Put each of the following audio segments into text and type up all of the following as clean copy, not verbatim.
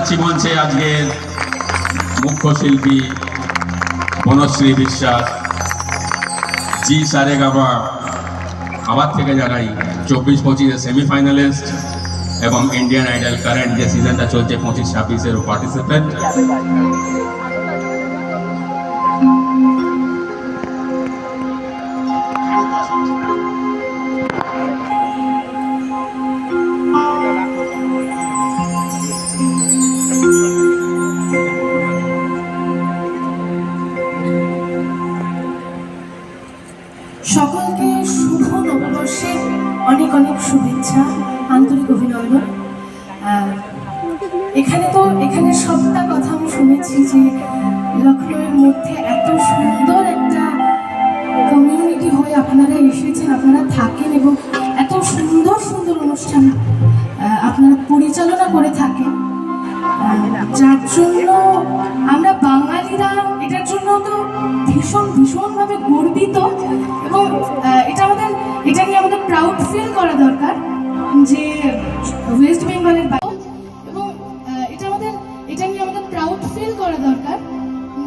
জানাচ্ছি মঞ্চে আজকের মুখ্য শিল্পী বনশ্রী বিশ্বাস, জি সারেগামা আবার থেকে জানাই 24-25 সেমিফাইনালিস্ট এবং ইন্ডিয়ান আইডল কারেন্ট যে সিজনটা চলছে 25-26-এরও পার্টিসিপেন্ট। সকলকে শুভ নববর্ষে অনেক অনেক শুভেচ্ছা, আন্তরিক অভিনন্দন। এখানে সবটা কথা আমি শুনেছি যে লখনউয়ের মধ্যে এত সুন্দর একটা কমিউনিটি হয়ে আপনারা এসেছেন, আপনারা থাকেন এবং এত সুন্দর সুন্দর অনুষ্ঠান আপনারা পরিচালনা করে থাকেন, যার জন্য আমরা বাঙালিরা এটার জন্য তো ভীষণভাবে গর্বিত এবং এটা নিয়ে আমাদের প্রাউড ফিল করা দরকার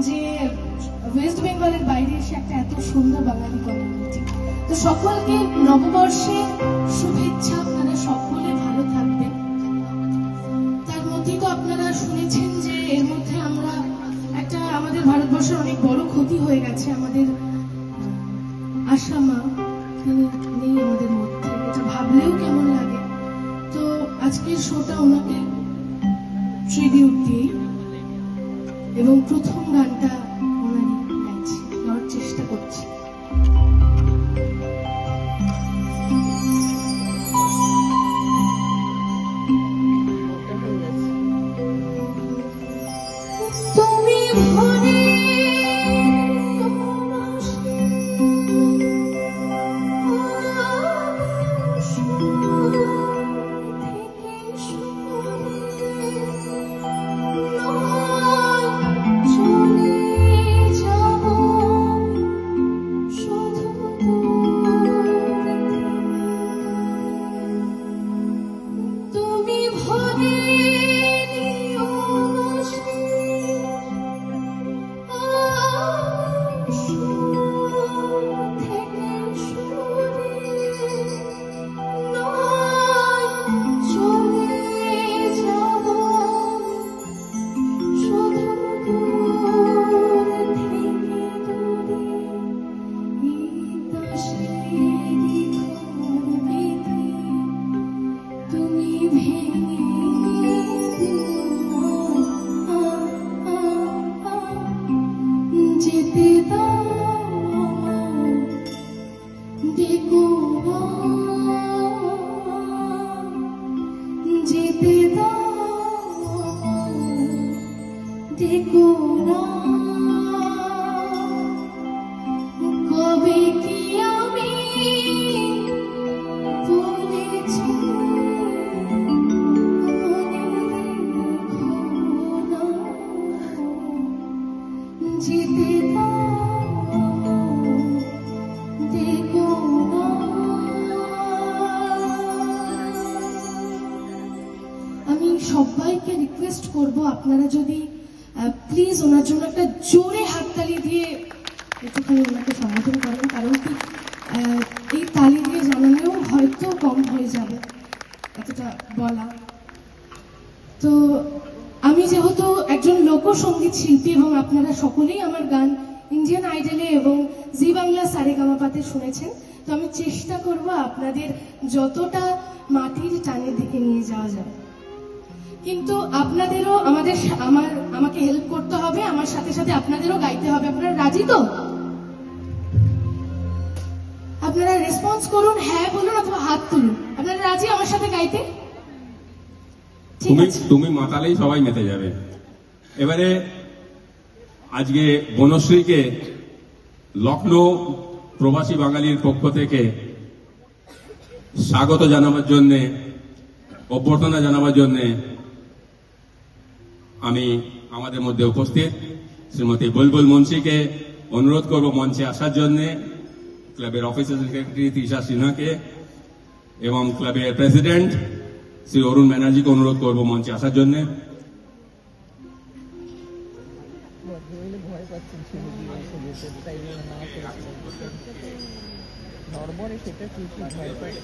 যে ওয়েস্ট বেঙ্গলের বাইরে এসে একটা এত সুন্দর বাঙালি কমিউনিটি। তো সকলকে নববর্ষে শুভেচ্ছা, আপনারা সকলে ভালো থাকবেন। তার মধ্যেই তো আপনারা শুনেছেন যে এর মধ্যে আমাদের ভারতবর্ষের অনেক বড় ক্ষতি হয়ে গেছে, আমাদের আশা মা তিনি নেই আমাদের মধ্যে, এটা ভাবলেও কেমন লাগে। তো আজকের শোটা ওনাকে ট্রিবিউট দিই এবং প্রথম গানটা ওনারই গাওয়ার চেষ্টা করছি। সবাইকে রিকোয়েস্ট করব আপনারা যদি প্লিজ ওনার জন্য একটা জোরে হাততালি দিয়ে একটুখানি ওনাকে সম্বোধন করেন, কারণ কি এই তালি দিয়ে জানালেও হয়তো কম হয়ে যাবে এতটা বলা। তো আমি যেহেতু একজন লোকসঙ্গীত শিল্পী এবং আপনারা সকলেই আমার গান ইন্ডিয়ান আইডলে এবং জি বাংলা সারেগামাপাতে শুনেছেন, তো আমি চেষ্টা করব আপনাদের যতটা মাটির টানের দিকে নিয়ে যাওয়া যায়। কিন্তু আপনাদেরও আমাকে হেল্প করতে হবে, আমার সাথে সাথে আপনাদেরও গাইতে হবে। আপনারা রাজি তো? আপনারা রেসপন্স করুন, হ্যাঁ বলুন অথবা হাত তুলুন। আপনারা রাজি আমার সাথে গাইতে? তুমি মাতালেই সবাই মেতে যাবে। এবারে আজকে বনশ্রীকে লখনৌ প্রবাসী বাঙালির পক্ষ থেকে স্বাগত জানাবার জন্য, অভ্যর্থনা জানাবার জন্য আমি আমাদের মধ্যে উপস্থিত শ্রীমতী বুলবুল মুন্সিকে অনুরোধ করব মঞ্চে আসার জন্য, ক্লাবের অফিসার সেক্রেটারি তৃষা সিনহাকে এবং ক্লাবের প্রেসিডেন্ট শ্রী অরুণ ব্যানার্জিকে অনুরোধ করব মঞ্চে আসার জন্য। নইলে ভয় পাচ্ছেন ছেড়ে দিয়ে এসে যেতে, তাই জন্য না করেছিলাম। নরবরে সেটা ঠিকই ভয় পায়।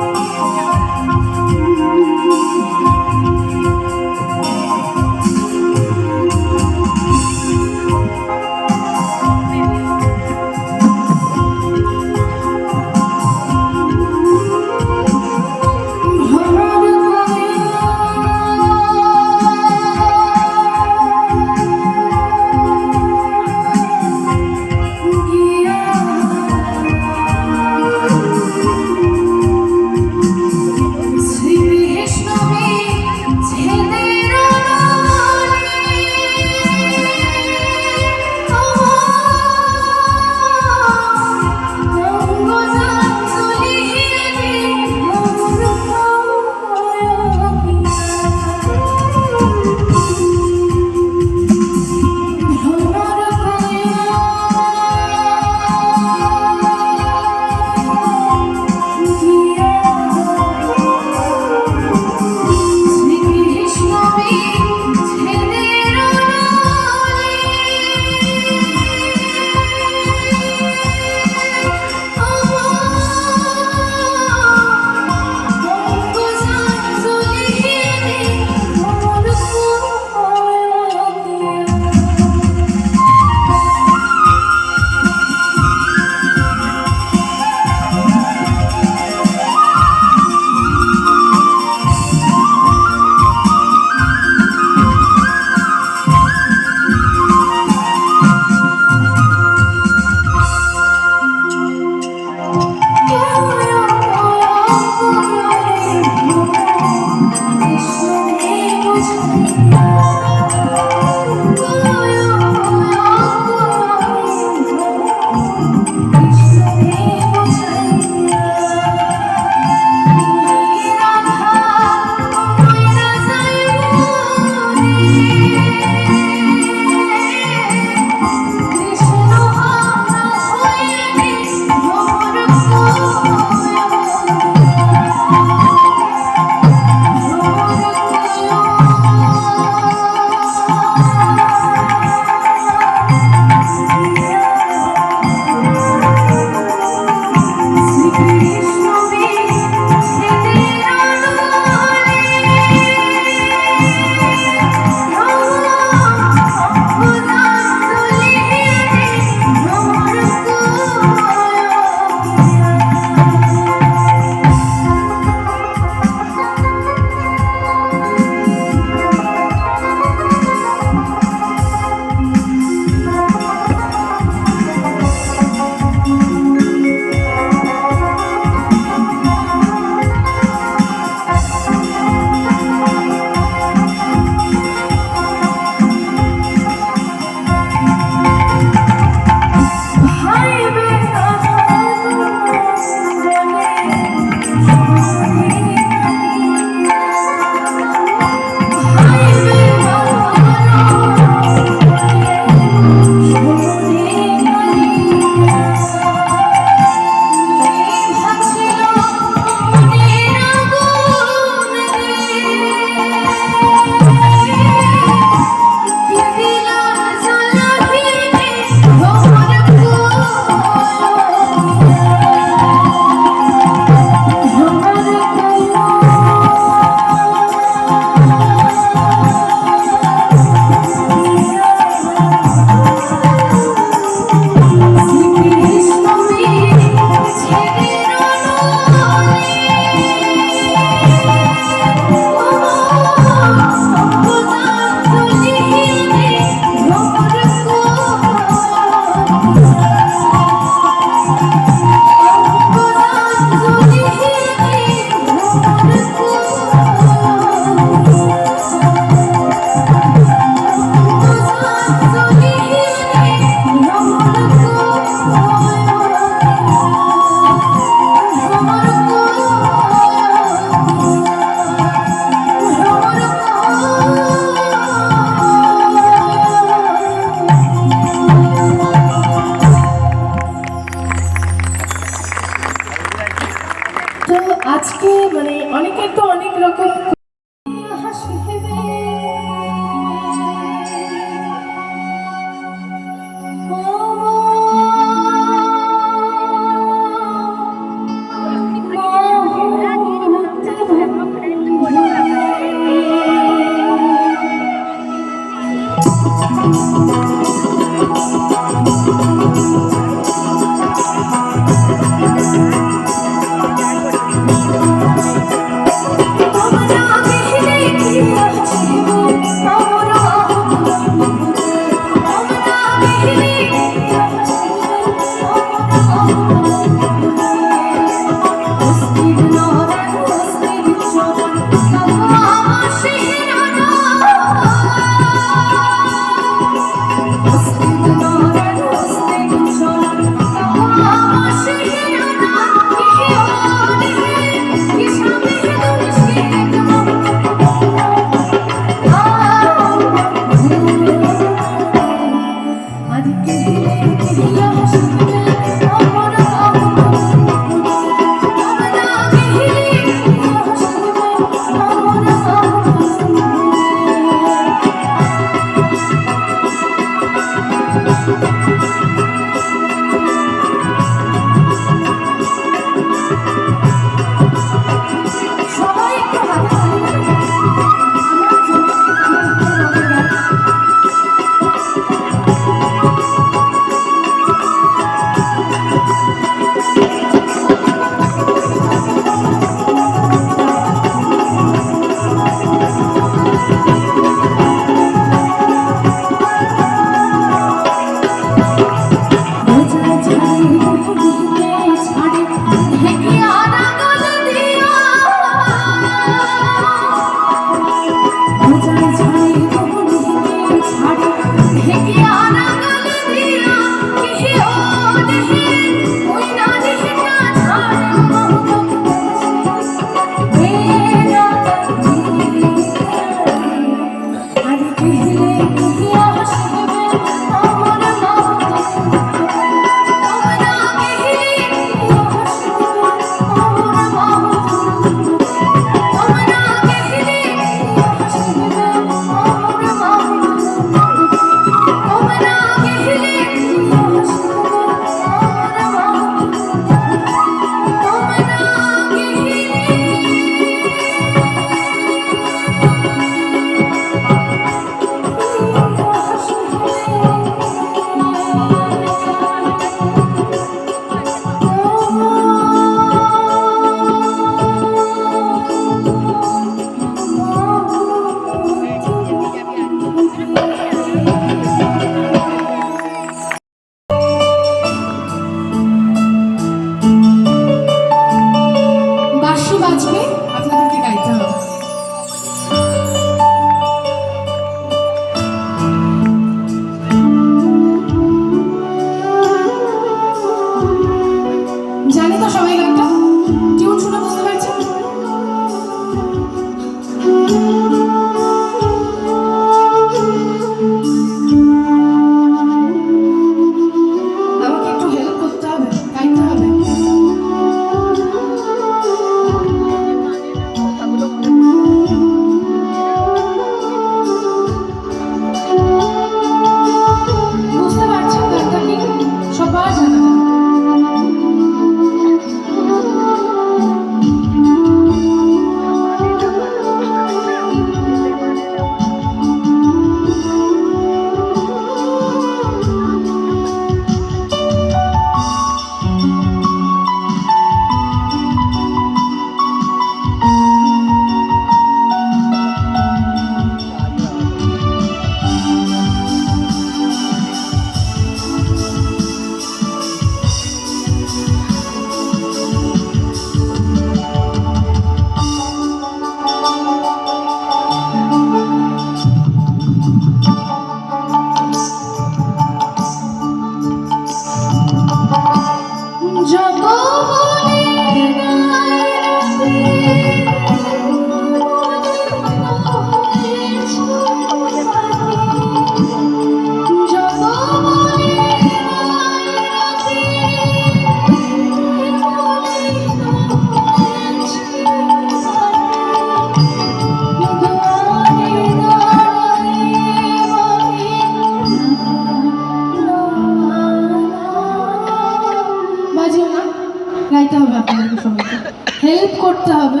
গাইতে হবে আপনাদেরকে সবাইকে, হেল্প করতে হবে।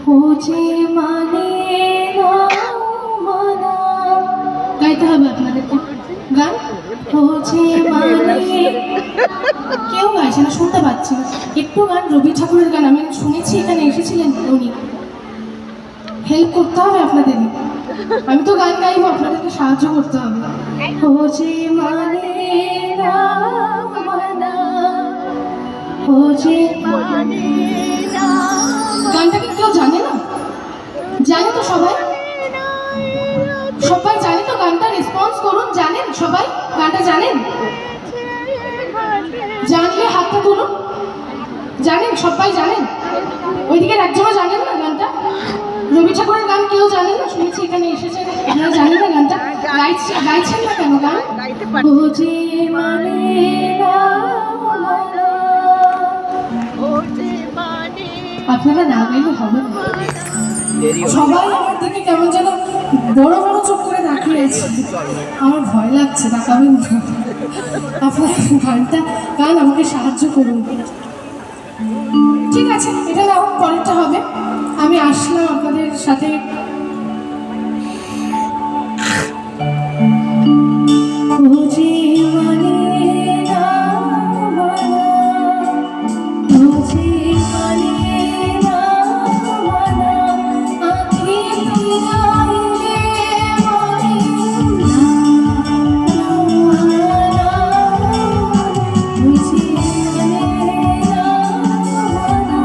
ও যে মানে না মানা গান ও যে মানে কেউ গাইছে না, শুনতে পাচ্ছি না। একটু গান রবি ঠাকুরের গান আমি শুনেছি, এখানে এসেছিলেন উনি। হেল্প করতে হবে আপনাদেরই, আমি তো গান গাইবো, আপনাদেরকে সাহায্য করতে হবে। ও যে মানে না মানা, ও যে মানে না। গানটা কি কেউ জানে না? জানে তো সবাই? সবাই জানে তো গানটা? রেসপন্স করুন। জানেন সবাই গানটা? জানেন? জানলে হাতটা তুলুন। জানেন? সবাই জানেন? ওইদিকে একজনও জানেন না গানটা? রবি ঠাকুরের গান কেউ জানেন না? শুনেছি এখানে এসেছেন, আপনারা জানেন না গানটা? গাইছেন না কেন গান? ও যে মানে না মানা, আপনারা না গাইলে হবে না। সবাই আমার দিকে কেমন যেন বড় বড় চোখ করে তাকিয়ে আছে, আমার ভয় লাগছে, তাকাবেন না। আপনার গান আমাকে সাহায্য করুন। ঠিক আছে, এটা না হোক, পরেরটা হবে। আমি আসলাম আপনাদের সাথে। ও যে মানে না মানা, ও যে মানে না মানা, আঁখি ফিরাইলে মনে না মানা, ও যে মানে না মানা,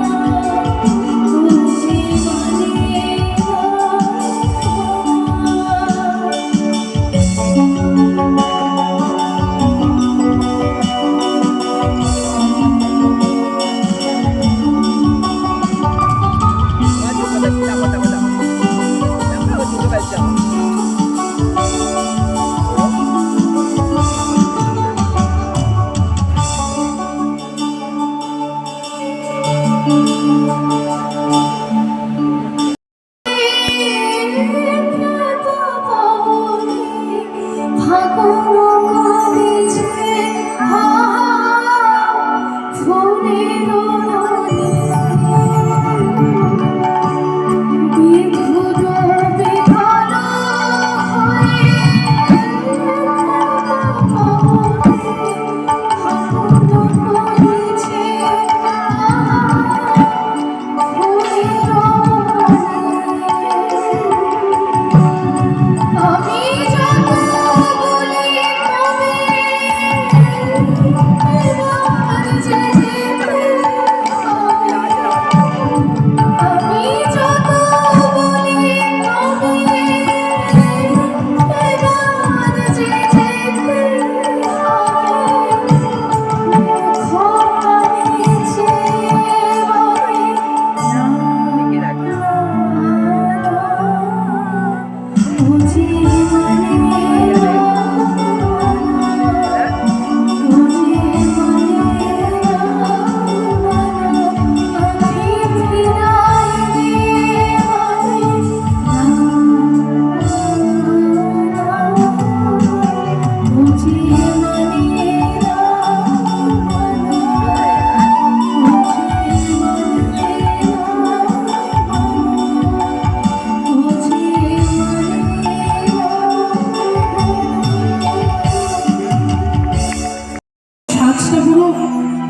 ও যে মানে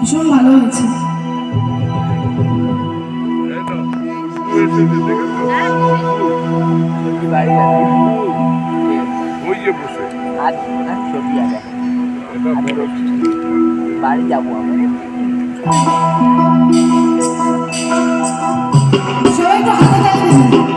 ভীষণ ভালো হয়েছে। বাড়ি যাবো আমরা। সবাই তো হাতে তালি দেবেন।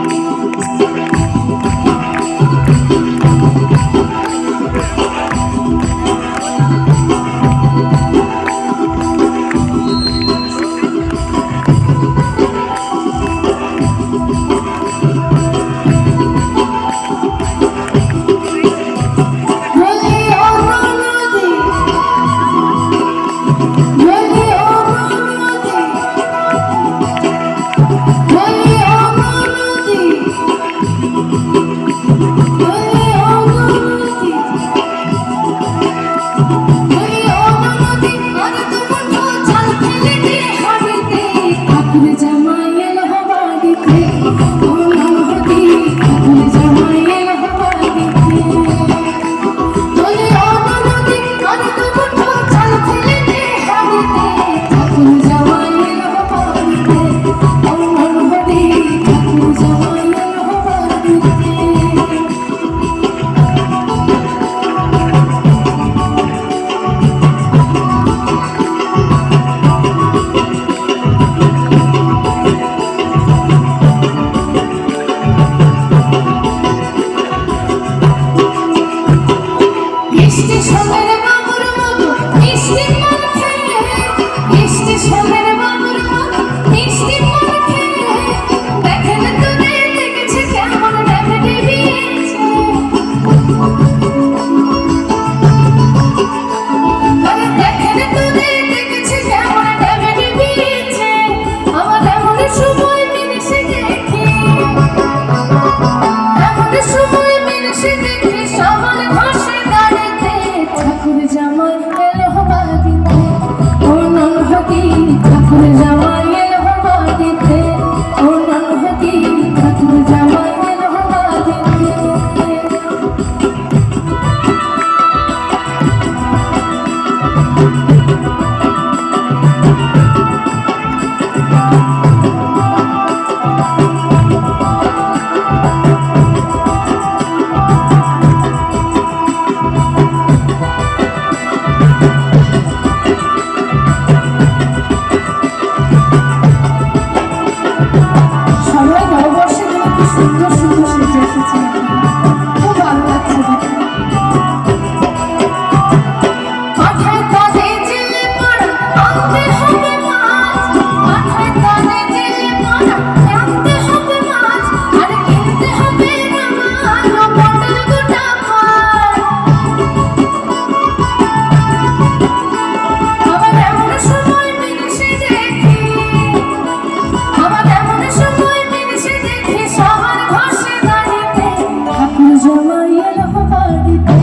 জামাইয়ের বাড়িতে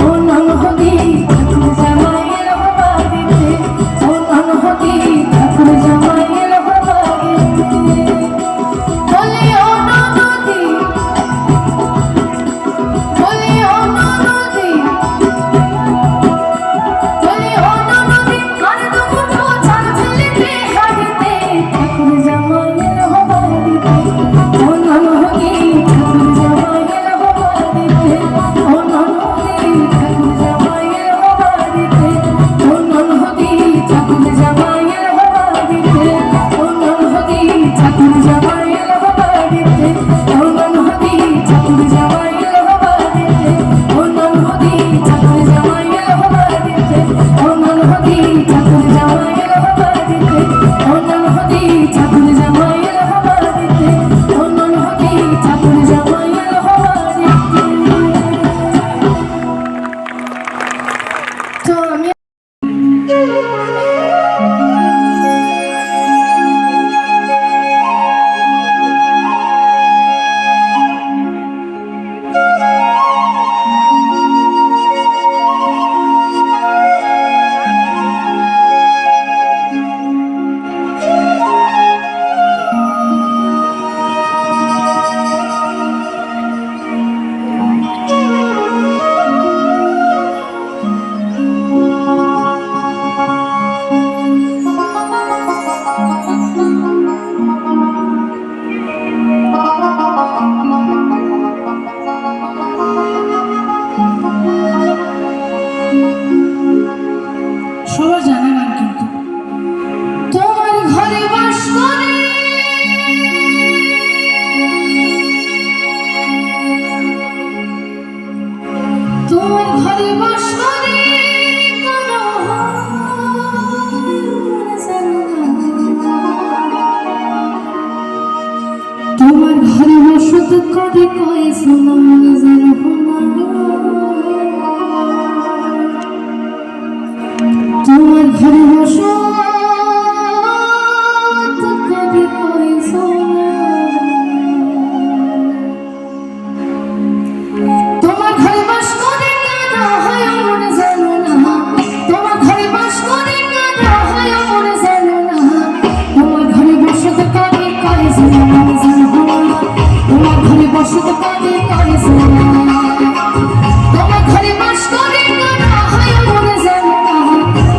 ও ননহদি ঠাকুর জামাইয়ের বাড়িতে ও ননহদি ঠাকুর জামাইয়ের বাড়িতে বলি ও ননহদি বলি ও ননহদি বলি ও ননহদি আর দুটো চার ছেলেতে হাড়িতে ঠাকুর জামাইয়ের বাড়িতে ও ননহদি ঠাকুর জামাইয়ের বাড়িতে ও ননহদি ঠাকুর জামাইয়ের বাড়িতে ও ননহদি ঠাকুর জামাইয়ের বাড়িতে ও ননহদি ঠাকুর জামাইয়ের বাড়িতে ও ননহদি ঠাকুর জামাইয়ের বাড়িতে ও ননহদি ঠাকুর জামাইয়ের বাড়িতে ও ননহদি ঠাকুর জামাইয়ের বাড়িতে ও ননহদি ঠাকুর জামাইয়ের বাড়িতে ও ননহদি ঠাকুর জামাইয়ের বাড়িতে তো আমি সবার জানা গান কিন্তু তোমার ঘরে বাস করে তোমার ঘরে বাস করে তোমার ঘরে বসত করে কয় শোনা মনে জানো না তোমার ঘরে বসো কবি কই সোনা তোমার ঘরে বাস করে কাঁদা হয় মনে জানো না তোমার ঘরে বাস করে কাঁদা হয় মনে জানো না তোমার ঘরে বসো কবি কই সোনা মনে জানো না তোমার ঘরে বসো কবি কই সোনা তোমার ঘরে বাস করে কাঁদা হয় মনে জানো না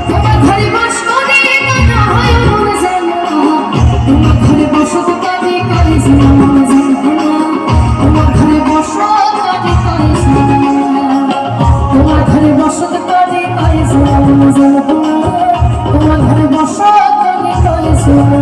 তোমার ঘরে বাস করে কাঁদা হয় মনে জানো না তোমার ঘরে বসো কবি কই সোনা মনে জানো না তোমার ঘরে বসো কবি কই সোনা তোমার ঘরে বসো কবি কই সোনা মনে জানো না তোমার ঘরে বসো কবি কই সোনা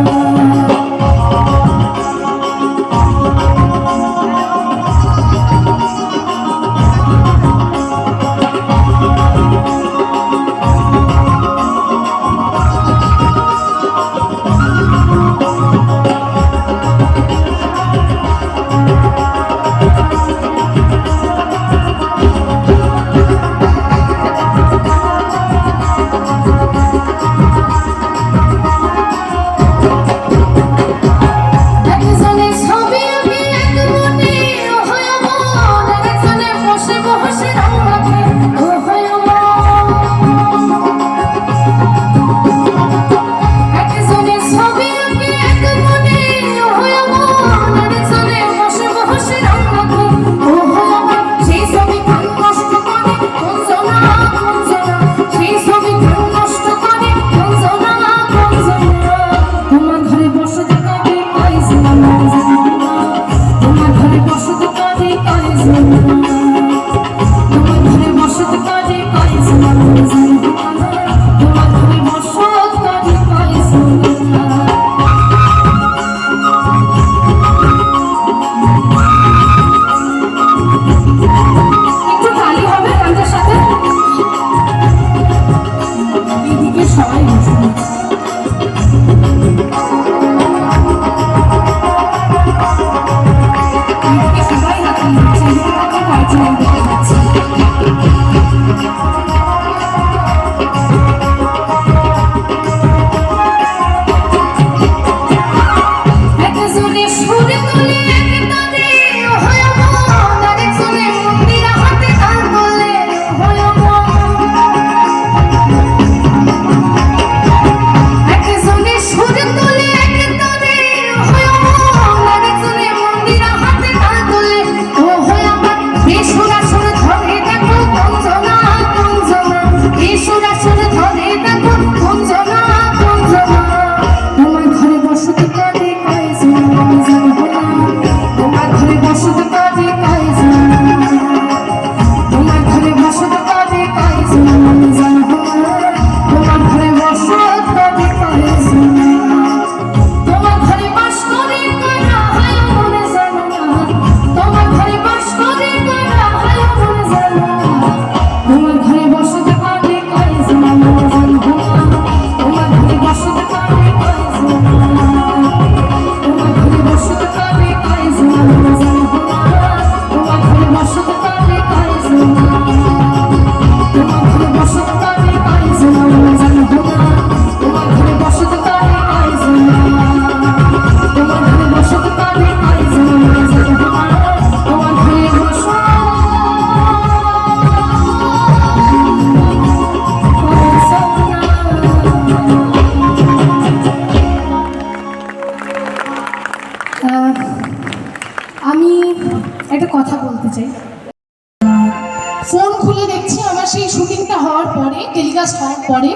ফোন খুলে দেখছি আমার সেই শুটিংটা হওয়ার পরে, টেলিকাস্ট হওয়ার পরে,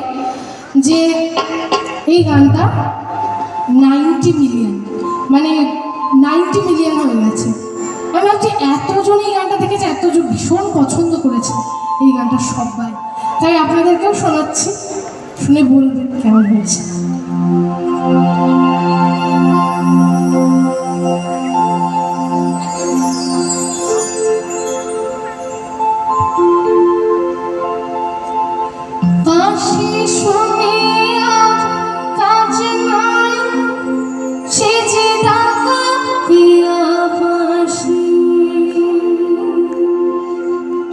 যে এই গানটা 90 মিলিয়ন, মানে 90 মিলিয়ন হয়ে গেছে। আমি ভাবছি এতজন এই গানটা দেখেছে, এতজন ভীষণ পছন্দ করেছে এই গানটা সবাই। তাই আপনাদেরকেও শোনাচ্ছি, শুনে বলবেন কেমন হয়েছে। বাঁশি শুনে আর কাজ নাই, সে যে ডাকাতিয়া বাঁশি,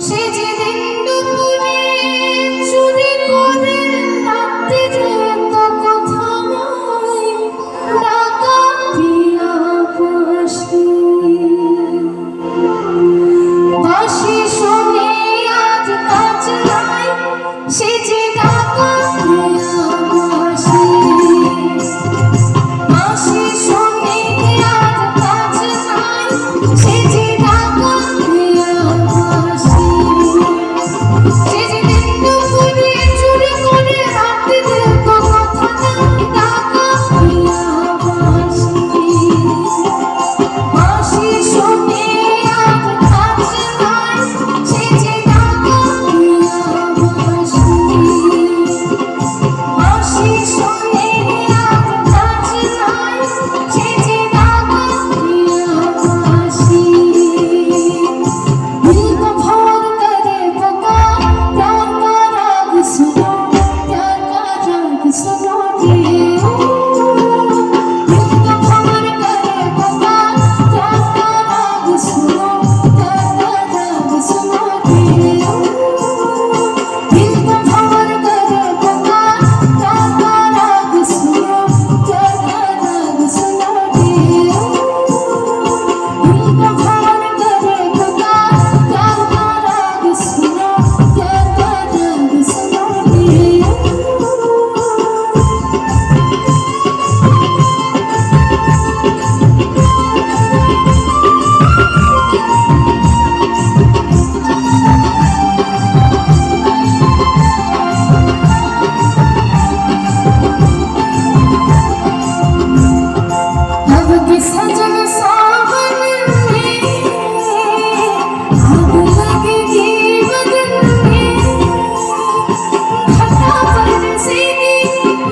সে যে দিন দুপুরে চুরি করে রাতে যেত কথা নাই, ডাকাতিয়া বাঁশি। বাঁশি শুনে আজ কাজ নাই, সে যে ডাকাতিয়া বাঁশি। বাঁশি শুনে আজ কাজ নাই, সে যে ডাকাতিয়া বাঁশি। সে যে দিন দুপুরে চুরি করে রাতে যেত কথা নাই, ডাকাতিয়া বাঁশি। বাঁশি শুনে আজ কাজ নাই, সে যে ডাকাতিয়া বাঁশি। বাঁশি শুনে আজ কাজ নাই, সে যে ডাকাতিয়া বাঁশি। दिल को भौर करे पुकार, प्यार का राग सुनो, प्यार का राग सुनो रे। दिल को भौर करे पुकार, प्यार का राग सुनो, प्यार का राग सुनो रे। दिल को भौर करे पुकार, प्यार का राग सुनो, प्यार का राग सुनो रे। दिल को भौर करे पुकार, प्यार का राग सुनो, प्यार का राग सुनो रे। अब के सजन सावन में आग लगेगी बदन में, घटा बरसेगी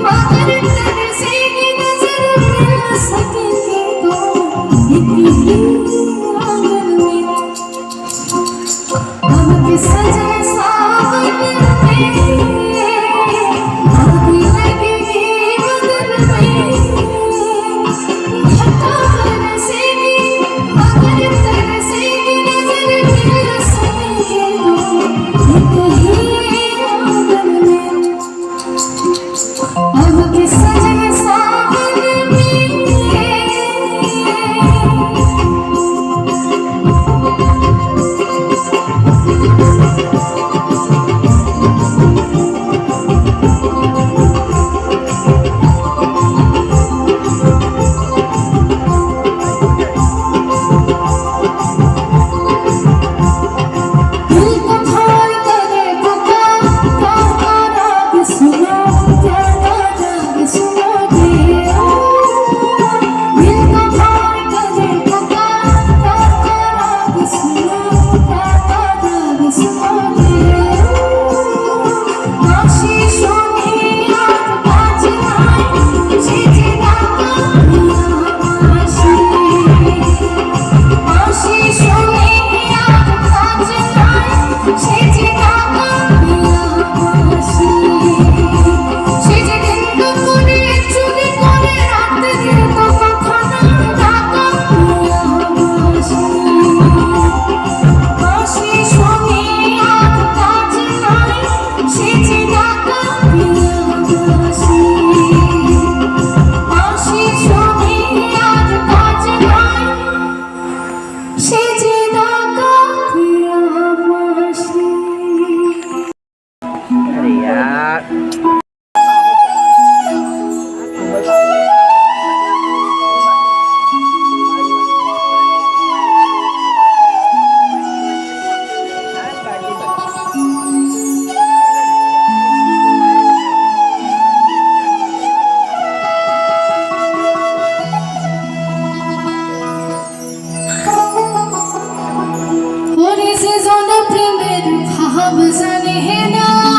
मगर तरसेगी नजर, मिल सकेंगे तो एक ही आंगन में। अब के सजन सावन में आग लगेगी बदन में, घटा बरसेगी मगर तरसेगी नजर, मिल सकेंगे तो एक ही आंगन में। अब के सजन सावन में अब जाने है ना